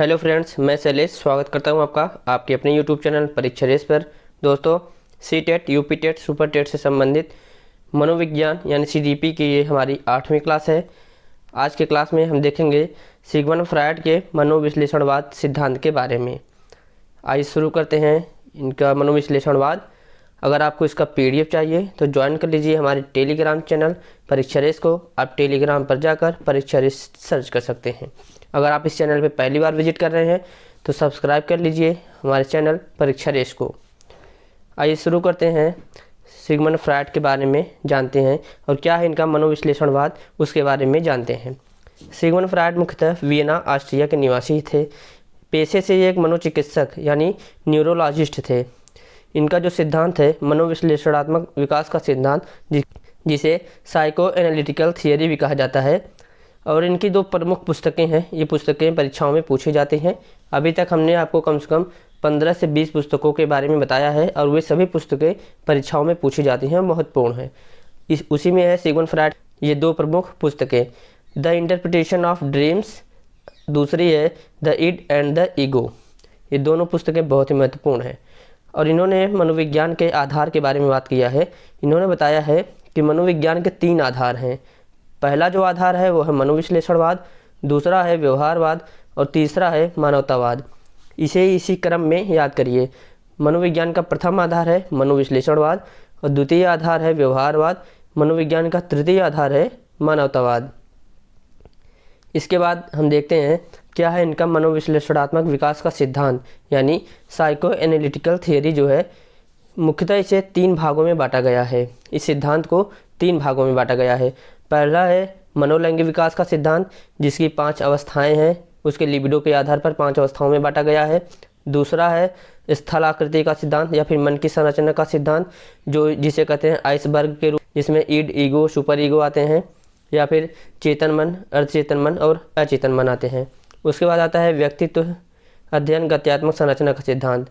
Hello friends, मैं शैलेश स्वागत करता हूं आपका आपके अपने यूट्यूब चैनल परीक्षा रेस पर। दोस्तों, C TET, UP TET, super TET से संबंधित मनोविज्ञान यानी सीजीपी की ये हमारी 8वीं क्लास है। आज के क्लास में हम देखेंगे सिगमंड फ्रायड के मनोविश्लेषणवाद सिद्धांत के बारे में। आइए शुरू करते हैं इनका मनोविश्लेषणवाद। अगर आपको इसका पीडीएफ चाहिए तो ज्वाइन कर लीजिए हमारे टेलीग्राम चैनल परीक्षा रेस को। आप टेलीग्राम पर जाकर परीक्षा रेस सर्च कर सकते हैं। अगर आप इस चैनल पर पहली बार विजिट कर रहे हैं तो सब्सक्राइब कर लीजिए हमारे चैनल परीक्षा रेस को। आइए शुरू करते हैं, सिगमंड फ्रायड के बारे में जानते हैं और क्या है इनका मनोविश्लेषणवाद उसके बारे में जानते हैं। सिगमंड फ्रायड मुख्यतः वियना ऑस्ट्रिया के निवासी थे। पेशे से ये एक मनोचिकित्सक यानी न्यूरोलॉजिस्ट थे। इनका जो सिद्धांत है मनोविश्लेषणात्मक विकास का सिद्धांत, जिसे साइको एनालिटिकल थियरी भी कहा जाता है। और इनकी दो प्रमुख पुस्तकें हैं। ये पुस्तकें परीक्षाओं में पूछी जाती हैं। अभी तक हमने आपको कम से कम 15 से 20 पुस्तकों के बारे में बताया है और वे सभी पुस्तकें परीक्षाओं में पूछी जाती हैं, महत्वपूर्ण हैं। उसी में है सिगमंड फ्रायड ये दो प्रमुख पुस्तकें, द इंटरप्रिटेशन ऑफ ड्रीम्स, दूसरी है the id and the ego. ये दोनों पुस्तकें बहुत ही महत्वपूर्ण हैं। और इन्होंने मनोविज्ञान के आधार के बारे में बात किया है। इन्होंने बताया है कि मनोविज्ञान के 3 आधार हैं। पहला जो आधार है वो है मनोविश्लेषणवाद, दूसरा है व्यवहारवाद और तीसरा है मानवतावाद। इसे इसी क्रम में याद करिए। मनोविज्ञान का प्रथम आधार है मनोविश्लेषणवाद और द्वितीय आधार है व्यवहारवाद। मनोविज्ञान का तृतीय आधार है मानवतावाद। इसके बाद हम देखते हैं क्या है इनका मनोविश्लेषणात्मक विकास का सिद्धांत यानी साइको एनालिटिकल थियरी जो है। मुख्यतः इसे 3 भागों में बांटा गया है। इस सिद्धांत को 3 भागों में बांटा गया है। पहला है मनोलैंगिक विकास का सिद्धांत, जिसकी 5 अवस्थाएं हैं। उसके लिबिडो के आधार पर 5 अवस्थाओं में बांटा गया है। दूसरा है स्थलाकृति का सिद्धांत या फिर मन की संरचना का सिद्धांत, जिसे कहते हैं आइसबर्ग के रूप, जिसमें ईड, ईगो, सुपर ईगो आते हैं, या फिर चेतन मन, अर्धचेतन मन और अचेतन मन आते हैं। उसके बाद आता है व्यक्तित्व अध्ययन गत्यात्मक संरचना का सिद्धांत।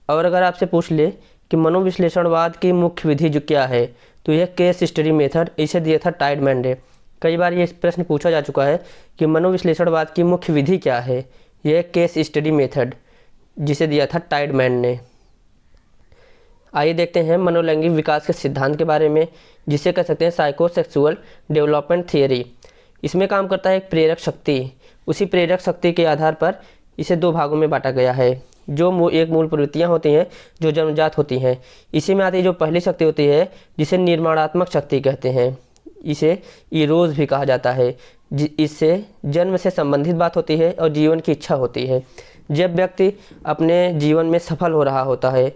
और अगर आपसे पूछ ले कि मनोविश्लेषणवाद की मुख्य विधि जो क्या है, तो यह केस स्टडी मेथड, इसे दिया था टाइडमैन ने। कई बार ये प्रश्न पूछा जा चुका है कि मनोविश्लेषणवाद की मुख्य विधि क्या है। यह केस स्टडी मेथड, जिसे दिया था टाइडमैन ने। आइए देखते हैं मनोलैंगिक विकास के सिद्धांत के बारे में, जिसे कह सकते हैं साइकोसेक्सुअल डेवलपमेंट थियरी। इसमें काम करता है एक प्रेरक शक्ति। उसी प्रेरक शक्ति के आधार पर इसे 2 भागों में बांटा गया है। जो मूल प्रवृत्तियाँ होती हैं जो जन्मजात होती हैं। इसी में आती है जो पहली शक्ति होती है, जिसे निर्माणात्मक शक्ति कहते हैं। इसे इरोज भी कहा जाता है। इससे जन्म से संबंधित बात होती है और जीवन की इच्छा होती है। जब व्यक्ति अपने जीवन में सफल हो रहा होता है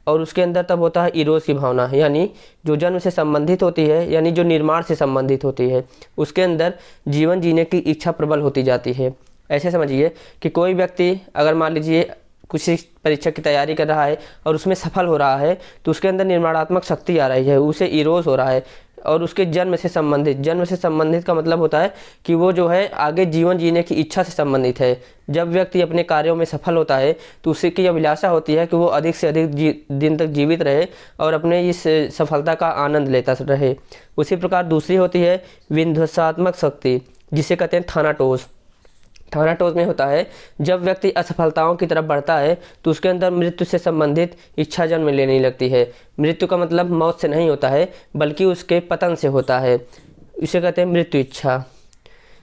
और उसके अंदर तब होता है इरोज की भावना, यानी जो जन्म से संबंधित होती है, यानी जो निर्माण से संबंधित होती है, उसके अंदर जीवन जीने की इच्छा प्रबल होती जाती है। ऐसे समझिए कि कोई व्यक्ति अगर मान लीजिए किसी परीक्षा की तैयारी कर रहा है और उसमें सफल हो रहा है, तो उसके अंदर निर्माणात्मक शक्ति आ रही है, उसे इरोज हो रहा है। और उसके जन्म से संबंधित का मतलब होता है कि वो जो है आगे जीवन जीने की इच्छा से संबंधित है। जब व्यक्ति अपने कार्यों में सफल होता है तो उसकी अभिलाषा होती है कि वो अधिक से अधिक दिन तक जीवित रहे और अपने इस सफलता का आनंद लेता रहे। उसी प्रकार दूसरी होती है विध्वंसात्मक शक्ति, जिसे कहते हैं थानाटोस। थानाटोस में होता है जब व्यक्ति असफलताओं की तरफ बढ़ता है तो उसके अंदर मृत्यु से संबंधित इच्छा जन्म लेने लगती है। मृत्यु का मतलब मौत से नहीं होता है, बल्कि उसके पतन से होता है। इसे कहते हैं मृत्यु इच्छा।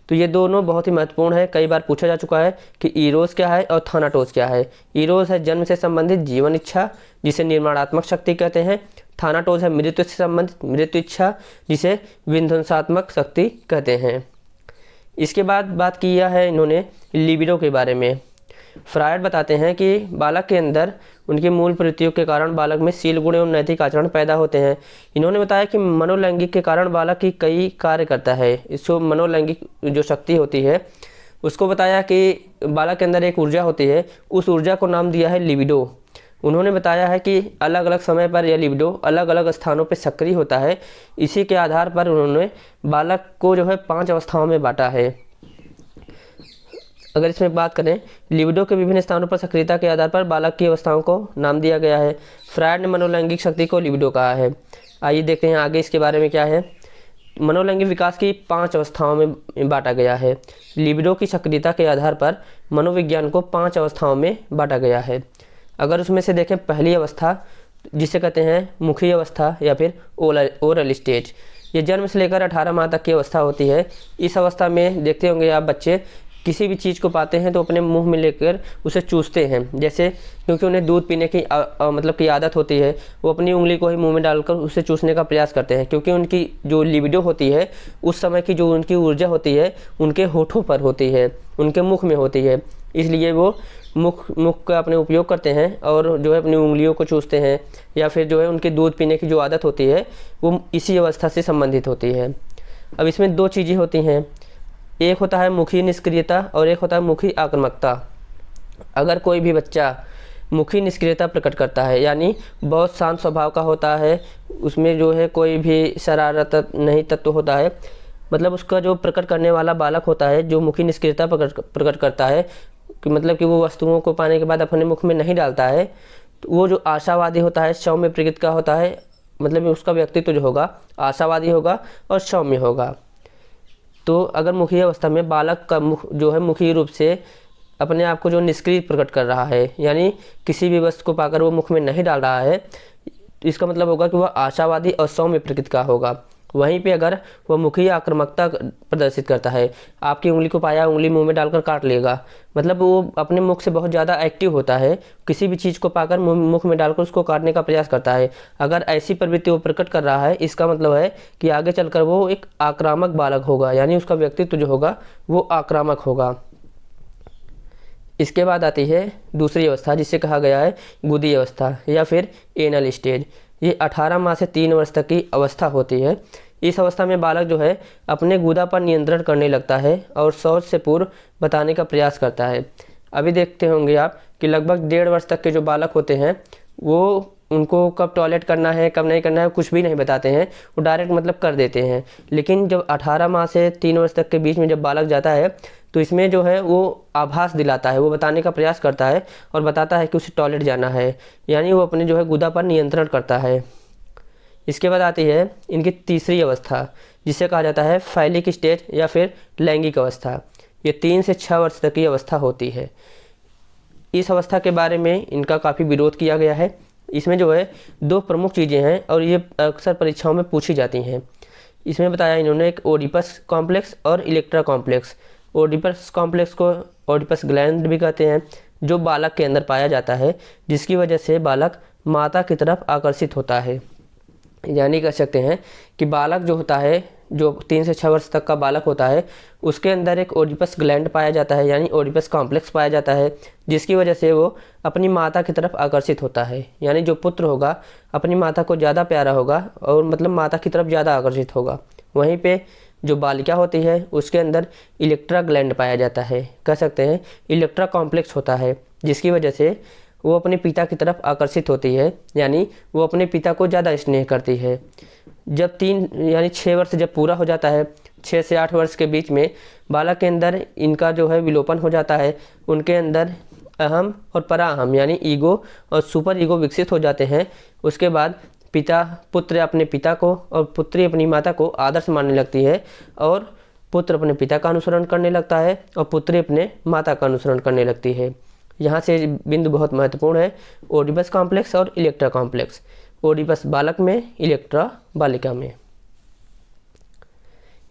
तो ये दोनों बहुत ही महत्वपूर्ण है। कई बार पूछा जा चुका है कि इरोज क्या है और थानाटोस क्या है। इरोज है जन्म से संबंधित जीवन इच्छा, जिसे निर्माणात्मक शक्ति कहते हैं। थानाटोस है मृत्यु से संबंधित मृत्यु इच्छा, जिसे विध्वंसात्मक शक्ति कहते हैं। इसके बाद बात किया है इन्होंने लिबिडो के बारे में। फ्रायड बताते हैं कि बालक के अंदर उनकी मूल प्रवृत्तियों के कारण बालक में शील गुण एवं नैतिक आचरण पैदा होते हैं। इन्होंने बताया कि मनोलैंगिक के कारण बालक की कई कार्य करता है। इसको मनोलैंगिक जो शक्ति होती है उसको बताया कि बालक के अंदर एक ऊर्जा होती है, उस ऊर्जा को नाम दिया है लिबिडो। उन्होंने बताया है कि अलग अलग समय पर यह लिबिडो अलग अलग स्थानों पर सक्रिय होता है। इसी के आधार पर उन्होंने बालक को जो है 5 अवस्थाओं में बांटा है। अगर इसमें बात करें, लिबिडो के विभिन्न स्थानों पर सक्रियता के आधार पर बालक की अवस्थाओं को नाम दिया गया है। फ्रायड ने मनोलैंगिक शक्ति को लिबिडो कहा है। आइए देखते हैं आगे इसके बारे में क्या है। मनोलैंगिक विकास की 5 अवस्थाओं में बांटा गया है। लिबिडो की सक्रियता के आधार पर मनोविज्ञान को 5 अवस्थाओं में बांटा गया है। अगर उसमें से देखें, पहली अवस्था जिसे कहते हैं मुखी अवस्था या फिर ओरल स्टेज, ये जन्म से लेकर 18 माह तक की अवस्था होती है। इस अवस्था में देखते होंगे आप, बच्चे किसी भी चीज़ को पाते हैं तो अपने मुंह में लेकर उसे चूसते हैं। जैसे क्योंकि उन्हें दूध पीने की मतलब की आदत होती है, वो अपनी उंगली को ही मुंह में डालकर उसे चूसने का प्रयास करते हैं, क्योंकि उनकी जो लिबिडो होती है उस समय की जो उनकी ऊर्जा होती है उनके होठों पर होती है, उनके मुख में होती है। इसलिए वो मुख का अपने उपयोग करते हैं और जो है अपनी उंगलियों को चूसते हैं, या फिर जो है उनके दूध पीने की जो आदत होती है वो इसी अवस्था से संबंधित होती है। अब इसमें 2 चीज़ें होती हैं, एक होता है मुखी निष्क्रियता और एक होता है मुखी आक्रामकता। अगर कोई भी बच्चा मुखी निष्क्रियता प्रकट करता है, यानी बहुत शांत स्वभाव का होता है, उसमें जो है कोई भी शरारत नहीं तत्व होता है, मतलब उसका जो प्रकट करने वाला बालक होता है जो मुखी निष्क्रियता प्रकट करता है कि मतलब कि वो वस्तुओं को पाने के बाद अपने मुख में नहीं डालता है, तो वो जो आशावादी होता है, सौम्य प्रकृति का होता है, मतलब उसका व्यक्तित्व जो होगा आशावादी होगा और सौम्य होगा। तो अगर मुखी अवस्था में बालक का मुख जो है मुखी रूप से अपने आप को जो निष्क्रिय प्रकट कर रहा है, यानी किसी भी वस्तु को पाकर वो मुख में नहीं डाल रहा है, इसका मतलब होगा कि वह आशावादी और सौम्य प्रकृति का होगा। वहीं पे अगर वह मुखी आक्रामकता प्रदर्शित करता है, आपकी उंगली को पाया, उंगली मुंह में डालकर काट लेगा, मतलब वो अपने मुख से बहुत ज़्यादा एक्टिव होता है, किसी भी चीज़ को पाकर मुख में डालकर उसको काटने का प्रयास करता है। अगर ऐसी प्रवृत्ति वो प्रकट कर रहा है, इसका मतलब है कि आगे चलकर वो एक आक्रामक बालक होगा, यानी उसका व्यक्तित्व जो होगा वो आक्रामक होगा। इसके बाद आती है दूसरी अवस्था जिसे कहा गया है गुदी अवस्था या फिर एनल स्टेज। ये 18 माह से 3 वर्ष तक की अवस्था होती है। इस अवस्था में बालक जो है अपने गुदा पर नियंत्रण करने लगता है और शौच से पूर्व बताने का प्रयास करता है। अभी देखते होंगे आप कि लगभग 1.5 वर्ष तक के जो बालक होते हैं वो उनको कब टॉयलेट करना है कब नहीं करना है कुछ भी नहीं बताते हैं, वो डायरेक्ट मतलब कर देते हैं। लेकिन जब 18 माह से 3 वर्ष तक के बीच में जब बालक जाता है तो इसमें जो है वो आभास दिलाता है, वो बताने का प्रयास करता है और बताता है कि उसे टॉयलेट जाना है, यानी वो अपने जो है गुदा पर नियंत्रण करता है। इसके बाद आती है इनकी तीसरी अवस्था जिसे कहा जाता है फैलिक स्टेज या फिर लैंगिक अवस्था। ये 3 से 6 वर्ष तक की अवस्था होती है। इस अवस्था के बारे में इनका काफ़ी विरोध किया गया है। इसमें जो है 2 प्रमुख चीज़ें हैं और ये अक्सर परीक्षाओं में पूछी जाती हैं। इसमें बताया इन्होंने एक ओडिपस कॉम्प्लेक्स और इलेक्ट्रा कॉम्प्लेक्स। ओडिपस कॉम्प्लेक्स को ओडिपस ग्लैंड भी कहते हैं, जो बालक के अंदर पाया जाता है, जिसकी वजह से बालक माता की तरफ आकर्षित होता है। यानी कह सकते हैं कि बालक जो होता है, जो 3 से 6 वर्ष तक का बालक होता है, उसके अंदर एक ओडिपस ग्लैंड पाया जाता है, यानी ओडिपस कॉम्प्लेक्स पाया जाता है, जिसकी वजह से वो अपनी माता की तरफ आकर्षित होता है। यानी जो पुत्र होगा अपनी माता को ज़्यादा प्यारा होगा और मतलब माता की तरफ ज़्यादा आकर्षित होगा। वहीं पे जो बालिका होती है उसके अंदर इलेक्ट्रा ग्लैंड पाया जाता है, कह सकते हैं इलेक्ट्रा कॉम्प्लेक्स होता है, जिसकी वजह से वो अपने पिता की तरफ आकर्षित होती है, यानी वो अपने पिता को ज़्यादा स्नेह करती है। जब 3 यानी 6 वर्ष जब पूरा हो जाता है, 6 से 8 वर्ष के बीच में बालक के अंदर इनका जो है विलोपन हो जाता है। उनके अंदर अहम और पराअहम यानी ईगो और सुपर ईगो विकसित हो जाते हैं। उसके बाद पुत्र अपने पिता को और पुत्री अपनी माता को आदर्श मानने लगती है और पुत्र अपने पिता का अनुसरण करने लगता है और पुत्री अपने माता का अनुसरण करने लगती है। यहाँ से बिंदु बहुत महत्वपूर्ण है, ओडिपस कॉम्प्लेक्स और इलेक्ट्रा कॉम्प्लेक्स। ओडिपस बालक में, इलेक्ट्रा बालिका में।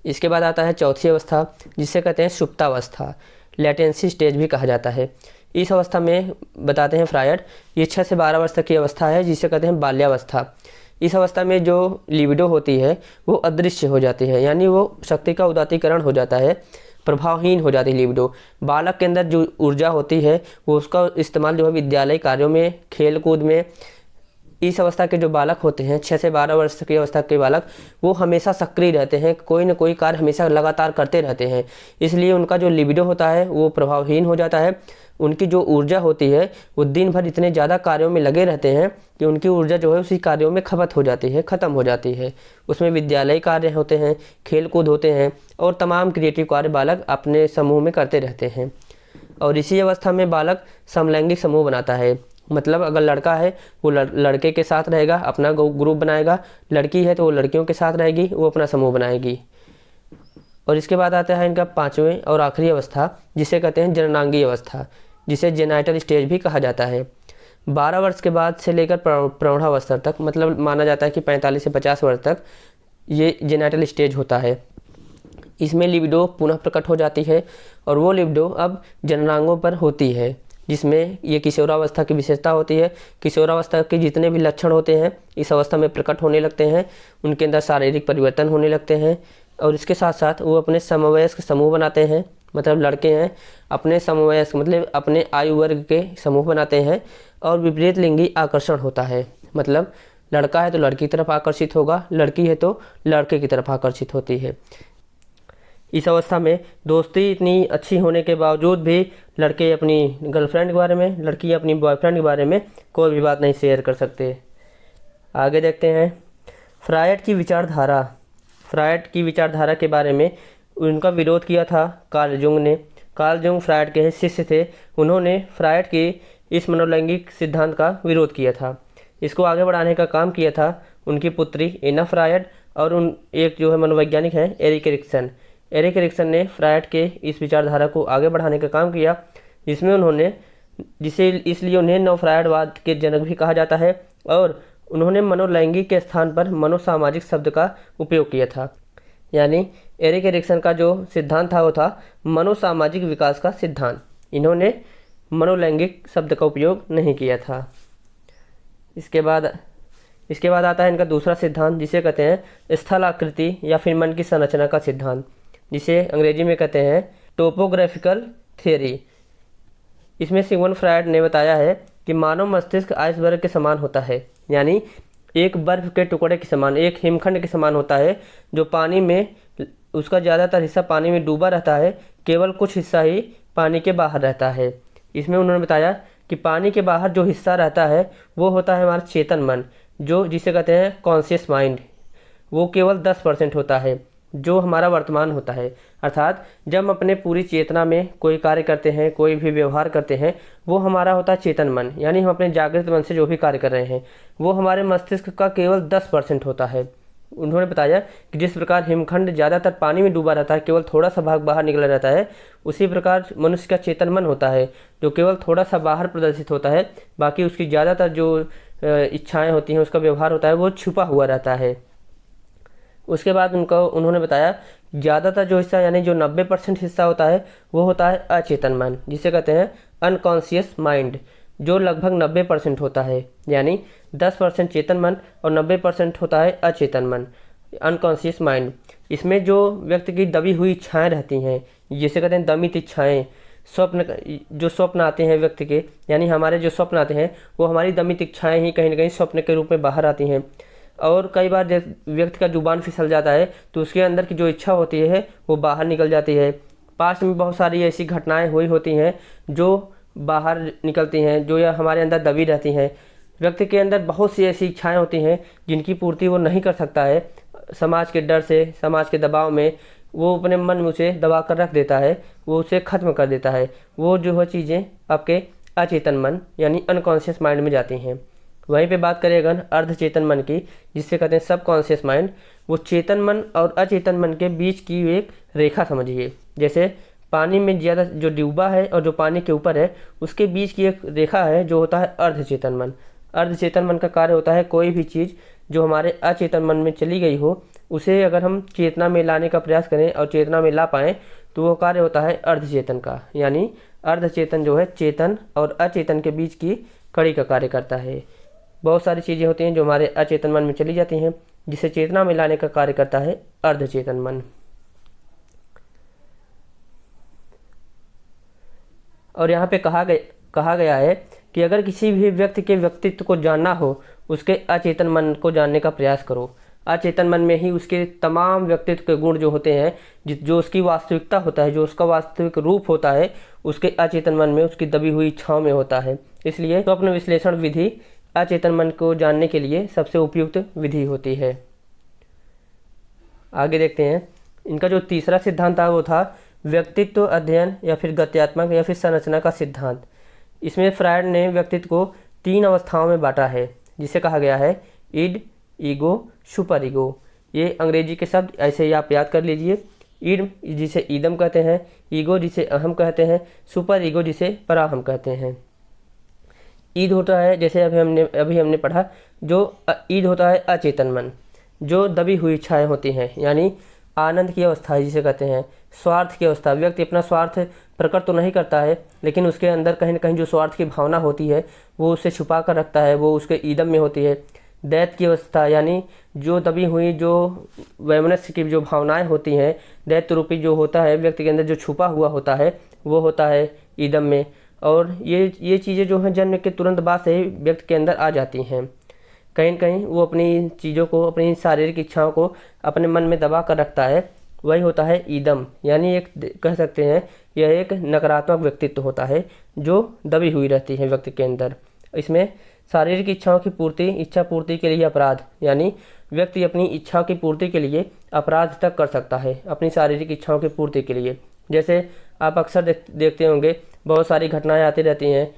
इसके बाद आता है चौथी अवस्था जिसे कहते हैं सुप्तावस्था, लेटेंसी स्टेज भी कहा जाता है। इस अवस्था में बताते हैं फ्रायड, ये 6 से 12 वर्ष तक की अवस्था है जिसे कहते हैं बाल्यावस्था। इस अवस्था में जो लिबिडो होती है वो अदृश्य हो जाती है, यानी वो शक्ति का उदातीकरण हो जाता है, प्रभावहीन हो जाती है लिबिडो। बालक के अंदर जो ऊर्जा होती है वो उसका इस्तेमाल जो है विद्यालय कार्यों में, खेल कूद में। इस अवस्था के जो बालक होते हैं 6 से 12 वर्ष की अवस्था के बालक, वो हमेशा सक्रिय रहते हैं, कोई ना कोई कार्य हमेशा लगातार करते रहते हैं, इसलिए उनका जो लिबिडो होता है वो प्रभावहीन हो जाता है। उनकी जो ऊर्जा होती है वो दिन भर इतने ज़्यादा कार्यों में लगे रहते हैं कि उनकी ऊर्जा जो है उसी कार्यों में खपत हो जाती है, ख़त्म हो जाती है। उसमें विद्यालय कार्य होते हैं, खेल कूद होते हैं और तमाम क्रिएटिव कार्य बालक अपने समूह में करते रहते हैं। और इसी अवस्था में बालक समलैंगिक समूह बनाता है, मतलब अगर लड़का है वो लड़के के साथ रहेगा, अपना ग्रुप बनाएगा, लड़की है तो वो लड़कियों के साथ रहेगी, वो अपना समूह बनाएगी। और इसके बाद आता है इनका पाँचवें और आखिरी अवस्था, जिसे कहते हैं जननांगी अवस्था, जिसे जेनाइटल स्टेज भी कहा जाता है। 12 वर्ष के बाद से लेकर प्रौढ़ावस्था तक, मतलब माना जाता है कि 45 से 50 वर्ष तक ये जेनाइटल स्टेज होता है। इसमें लिबिडो पुनः प्रकट हो जाती है और वो लिबिडो अब जननांगों पर होती है, जिसमें ये किशोरावस्था की विशेषता होती है। किशोरावस्था के जितने भी लक्षण होते हैं इस अवस्था में प्रकट होने लगते हैं, उनके अंदर शारीरिक परिवर्तन होने लगते हैं। और इसके साथ साथ वो अपने समवयस्क समूह बनाते हैं, मतलब लड़के हैं अपने समवयस्क मतलब अपने आयु वर्ग के समूह बनाते हैं। और विपरीत लिंगी आकर्षण होता है, मतलब लड़का है तो लड़की की तरफ आकर्षित होगा, लड़की है तो लड़के की तरफ आकर्षित होती है। इस अवस्था में दोस्ती इतनी अच्छी होने के बावजूद भी लड़के अपनी गर्लफ्रेंड के बारे में, लड़की अपनी बॉयफ्रेंड के बारे में कोई भी बात नहीं शेयर कर सकते। आगे देखते हैं फ्रायड की विचारधारा। फ्रायड की विचारधारा के बारे में उनका विरोध किया था कार्ल जुंग ने। कार्ल जुंग फ्रायड के शिष्य थे, उन्होंने फ्रायड के इस मनोलैंगिक सिद्धांत का विरोध किया था। इसको आगे बढ़ाने का काम किया था उनकी पुत्री एना फ्रायड और एक जो है मनोवैज्ञानिक है एरिक एरिक्सन। एरिक एरिक्सन ने फ्रायड के इस विचारधारा को आगे बढ़ाने का काम किया, जिसमें उन्होंने इसलिए उन्हें नवफ्रायडवाद के जनक भी कहा जाता है। और उन्होंने मनोलैंगिक के स्थान पर मनोसामाजिक शब्द का उपयोग किया था। यानी एरिक एरिक्सन का जो सिद्धांत था वो था मनोसामाजिक विकास का सिद्धांत। इन्होंने मनोलैंगिक शब्द का उपयोग नहीं किया था। इसके बाद आता है इनका दूसरा सिद्धांत, जिसे कहते हैं स्थलाकृति या फिर मन की संरचना का सिद्धांत, जिसे अंग्रेजी में कहते हैं टोपोग्राफिकल थ्योरी। इसमें सिगमंड फ्रायड ने बताया है कि मानव मस्तिष्क आइसबर्ग के समान होता है, यानी एक बर्फ के टुकड़े के समान, एक हिमखंड के समान होता है, जो पानी में उसका ज़्यादातर हिस्सा पानी में डूबा रहता है, केवल कुछ हिस्सा ही पानी के बाहर रहता है। इसमें उन्होंने बताया कि पानी के बाहर जो हिस्सा रहता है वो होता है हमारा चेतन मन, जो जिसे कहते हैं कॉन्शियस माइंड। वो केवल 10% होता है जो हमारा वर्तमान होता है। अर्थात जब हम अपने पूरी चेतना में कोई कार्य करते हैं, कोई भी व्यवहार करते हैं, वो हमारा होता है चेतन मन, यानी हम अपने जागृत मन से जो भी कार्य कर रहे हैं वो हमारे मस्तिष्क का केवल 10% होता है। उन्होंने बताया कि जिस प्रकार हिमखंड ज़्यादातर पानी में डूबा रहता है, केवल थोड़ा सा भाग बाहर निकला रहता है, उसी प्रकार मनुष्य का चेतन मन होता है जो केवल थोड़ा सा बाहर प्रदर्शित होता है, बाकी उसकी ज़्यादातर जो इच्छाएं होती हैं, उसका व्यवहार होता है, वो छुपा हुआ रहता है। उसके बाद उन्होंने बताया ज़्यादातर जो हिस्सा यानी जो 90% हिस्सा होता है वो होता है अचेतन मन, जिसे कहते हैं अनकॉन्शियस माइंड, जो लगभग 90% होता है। यानी 10% चेतन मन और 90% होता है अचेतन मन, अनकॉन्शियस माइंड। इसमें जो व्यक्ति की दबी हुई इच्छाएं रहती हैं, जिसे कहते हैं दमित इच्छाएं, जो स्वप्न आते हैं व्यक्ति के, यानी हमारे जो स्वप्न आते हैं वो हमारी दमित इच्छाएं ही कहीं ना कहीं स्वप्न के रूप में बाहर आती हैं। और कई बार व्यक्ति का जुबान फिसल जाता है तो उसके अंदर की जो इच्छा होती है वो बाहर निकल जाती है। पास्ट में बहुत सारी ऐसी घटनाएं हुई होती हैं जो बाहर निकलती हैं, जो या हमारे अंदर दबी रहती हैं। व्यक्ति के अंदर बहुत सी ऐसी इच्छाएं होती हैं जिनकी पूर्ति वो नहीं कर सकता है, समाज के डर से, समाज के दबाव में वो अपने मन में उसे दबा कर रख देता है, वो उसे ख़त्म कर देता है। वो जो है चीज़ें आपके अचेतन मन यानी अनकॉन्शियस माइंड में जाती हैं। वहीं पे बात करें अगर अर्धचेतन मन की, जिससे कहते हैं सबकॉन्शियस माइंड, वो चेतन मन और अचेतन मन के बीच की एक रेखा समझिए। जैसे पानी में ज़्यादा जो डूबा है और जो पानी के ऊपर है उसके बीच की एक रेखा है जो होता है अर्धचेतन मन। अर्धचेतन मन का कार्य होता है कोई भी चीज़ जो हमारे अचेतन मन में चली गई हो उसे अगर हम चेतना में लाने का प्रयास करें और चेतना में ला पाएँ तो वो कार्य होता है अर्धचेतन का। यानी अर्धचेतन जो है चेतन और अचेतन के बीच की कड़ी का कार्य करता है। बहुत सारी चीज़ें होती हैं जो हमारे अचेतन मन में चली जाती हैं, जिसे चेतना में लाने का कार्य करता है अर्धचेतन मन। और यहाँ पे कहा गया है कि अगर किसी भी व्यक्ति के व्यक्तित्व को जानना हो उसके अचेतन मन को जानने का प्रयास करो। अचेतन मन में ही उसके तमाम व्यक्तित्व के गुण जो होते हैं, जो उसकी वास्तविकता होता है, जो उसका वास्तविक रूप होता है, उसके अचेतन मन में, उसकी दबी हुई इच्छाओं में होता है। इसलिए स्वप्न विश्लेषण विधि अचेतन मन को जानने के लिए सबसे उपयुक्त विधि होती है। आगे देखते हैं इनका जो तीसरा सिद्धांत था वो था व्यक्तित्व अध्ययन या फिर गत्यात्मक या फिर संरचना का सिद्धांत। इसमें फ्रायड ने व्यक्तित्व को 3 अवस्थाओं में बांटा है, जिसे कहा गया है ईड, ईगो, सुपर ईगो। ये अंग्रेजी के शब्द ऐसे ही आप याद कर लीजिए। ईड जिसे ईदम कहते हैं, ईगो जिसे अहम कहते हैं, सुपर ईगो जिसे पराहम कहते हैं। ईद होता है, जैसे अभी हमने पढ़ा, जो ईद होता है अचेतन मन, जो दबी हुई इच्छाएं होती हैं, यानी आनंद की अवस्था जिसे कहते हैं। स्वार्थ की अवस्था, व्यक्ति अपना स्वार्थ प्रकट तो नहीं करता है, लेकिन उसके अंदर कहीं न कहीं जो स्वार्थ की भावना होती है वो उसे छुपा कर रखता है, वो उसके ईदम में होती है। दैत्य की अवस्था, यानी जो दबी हुई जो वैमनस्य की जो भावनाएं होती हैं, दैत्य रूपी जो होता है व्यक्ति के अंदर जो छुपा हुआ होता है, वो होता है ईदम में। और ये चीज़ें जो हैं जन्म के तुरंत बाद से ही व्यक्ति के अंदर आ जाती हैं। कहीं न कहीं वो अपनी चीज़ों को, अपनी शारीरिक इच्छाओं को अपने मन में दबा कर रखता है, वही होता है ईदम। यानी एक कह सकते हैं यह एक नकारात्मक व्यक्तित्व होता है जो दबी हुई रहती है व्यक्ति के अंदर। इसमें शारीरिक इच्छाओं की पूर्ति, इच्छा पूर्ति के लिए अपराध, यानी व्यक्ति अपनी इच्छा की पूर्ति के लिए अपराध तक कर सकता है अपनी शारीरिक इच्छाओं की पूर्ति के लिए। जैसे आप अक्सर देखते होंगे, बहुत सारी घटनाएं आती रहती हैं,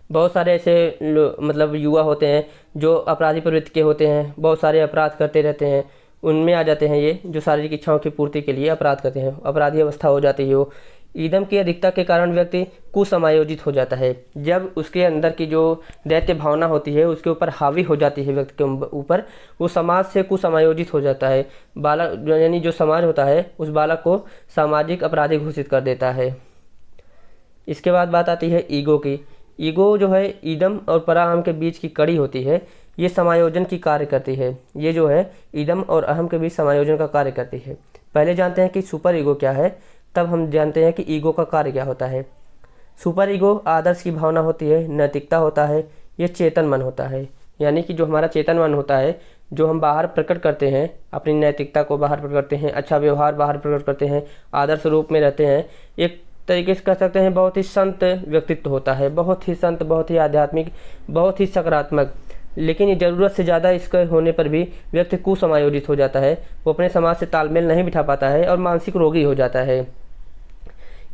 बहुत सारे ऐसे मतलब युवा होते हैं जो अपराधी प्रवृत्ति के होते हैं, बहुत सारे अपराध करते रहते हैं, उनमें आ जाते हैं ये जो शारीरिक इच्छाओं की पूर्ति के लिए अपराध करते हैं, अपराधी अवस्था हो जाती है वो। ईदम की अधिकता के कारण व्यक्ति कुसमायोजित हो जाता है। जब उसके अंदर की जो दैत्य भावना होती है उसके ऊपर हावी हो जाती है व्यक्ति के ऊपर, वो समाज से कुसमायोजित हो जाता है। बालक यानी जो समाज होता है उस बालक को सामाजिक अपराधी घोषित कर देता है। इसके बाद बात आती है ईगो की। ईगो जो है ईदम और पराहम के बीच की कड़ी होती है, ये समायोजन की कार्य करती है। ये जो है ईदम और अहम के बीच समायोजन का कार्य करती है। पहले जानते हैं कि सुपर ईगो क्या है, तब हम जानते हैं कि ईगो का कार्य क्या होता है। सुपर ईगो आदर्श की भावना होती है, नैतिकता होता है, ये चेतन मन होता है। यानी कि जो हमारा चेतन मन होता है, जो हम बाहर प्रकट करते हैं, अपनी नैतिकता को बाहर प्रकट करते हैं, अच्छा व्यवहार बाहर प्रकट करते हैं, आदर्श रूप में रहते हैं, एक तरीके से कह सकते हैं बहुत ही संत व्यक्तित्व होता है, बहुत ही संत, बहुत ही आध्यात्मिक, बहुत ही सकारात्मक। लेकिन ये ज़रूरत से ज़्यादा इसके होने पर भी व्यक्ति कुसमायोजित हो जाता है, वो अपने समाज से तालमेल नहीं बिठा पाता है और मानसिक रोगी हो जाता है।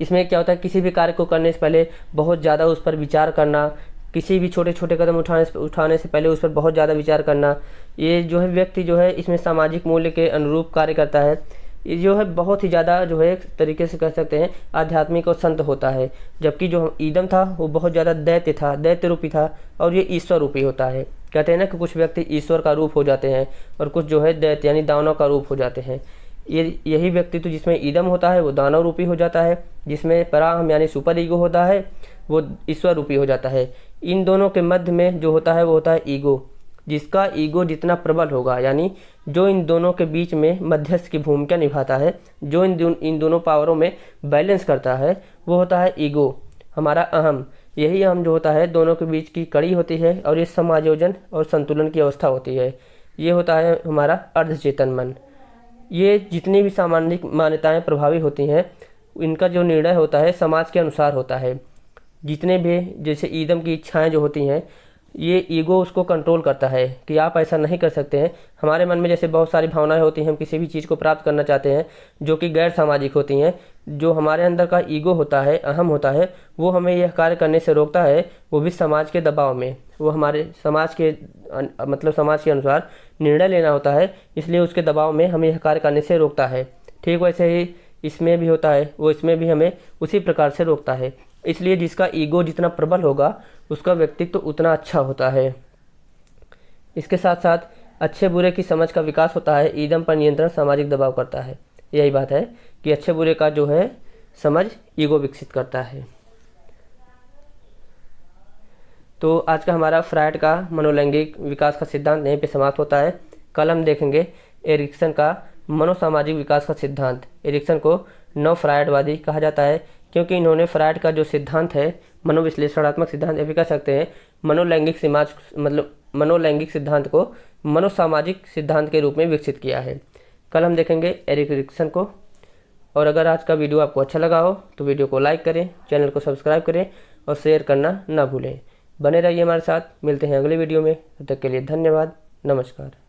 इसमें क्या होता है, किसी भी कार्य को करने से पहले बहुत ज़्यादा उस पर विचार करना, किसी भी छोटे छोटे कदम उठाने से पहले उस पर बहुत ज़्यादा विचार करना, ये जो है व्यक्ति जो है इसमें सामाजिक मूल्य के अनुरूप कार्य करता है। ये जो है बहुत ही ज़्यादा जो है एक तरीके से कह सकते हैं आध्यात्मिक और संत होता है। जबकि जो ईदम था वो बहुत ज़्यादा दैत्य था, दैत्य रूपी था, और ये ईश्वर रूपी होता है। कहते हैं ना कि कुछ व्यक्ति ईश्वर का रूप हो जाते हैं और कुछ जो है दैत्य यानी दानव का रूप हो जाते हैं। यही व्यक्तित्व जिसमें ईदम होता है वो दानव रूपी हो जाता है, जिसमें पराहम यानी सुपर ईगो होता है वो ईश्वर रूपी हो जाता है। इन दोनों के मध्य में जो होता है वो होता है ईगो। जिसका ईगो जितना प्रबल होगा, यानी जो इन दोनों के बीच में मध्यस्थ की भूमिका निभाता है, जो इन दोनों पावरों में बैलेंस करता है, वो होता है ईगो, हमारा अहम। यही अहम जो होता है दोनों के बीच की कड़ी होती है और ये समायोजन और संतुलन की अवस्था होती है। ये होता है हमारा अर्धचेतन मन। ये जितनी भी सामाजिक मान्यताएं प्रभावी होती हैं, इनका जो निर्णय होता है समाज के अनुसार होता है। जितने भी जैसे ईदम की इच्छाएं जो होती हैं, ये ईगो उसको कंट्रोल करता है कि आप ऐसा नहीं कर सकते हैं। हमारे मन में जैसे बहुत सारी भावनाएं होती हैं, हम किसी भी चीज़ को प्राप्त करना चाहते हैं जो कि गैर सामाजिक होती हैं। जो हमारे अंदर का ईगो होता है, अहम होता है, वो हमें यह कार्य करने से रोकता है, वो भी समाज के दबाव में। वो हमारे समाज के मतलब समाज के अनुसार निर्णय लेना होता है, इसलिए उसके दबाव में हमें यह कार्य करने से रोकता है। ठीक वैसे ही इसमें भी होता है, वो इसमें भी हमें उसी प्रकार से रोकता है। इसलिए जिसका ईगो जितना प्रबल होगा उसका व्यक्तित्व उतना अच्छा होता है। इसके साथ साथ अच्छे बुरे की समझ का विकास होता है। ईदम पर नियंत्रण सामाजिक दबाव करता है। यही बात है कि अच्छे बुरे का जो है समझ ईगो विकसित करता है। तो आज का हमारा फ्रायड का मनोलैंगिक विकास का सिद्धांत यहीं पे समाप्त होता है। कल हम देखेंगे एरिक्सन का मनोसामाजिक विकास का सिद्धांत। एरिक्सन को नव फ्रायडवादी कहा जाता है क्योंकि इन्होंने फ्रायड का जो सिद्धांत है, मनोविश्लेषणात्मक सिद्धांत, ये भी कह सकते हैं मनोलैंगिक सिद्धांत को मनोसामाजिक सिद्धांत के रूप में विकसित किया है। कल हम देखेंगे एरिक्सन को। और अगर आज का वीडियो आपको अच्छा लगा हो तो वीडियो को लाइक करें, चैनल को सब्सक्राइब करें और शेयर करना ना भूलें। बने रहिए हमारे साथ। मिलते हैं अगले वीडियो में। तब तक के लिए धन्यवाद। नमस्कार।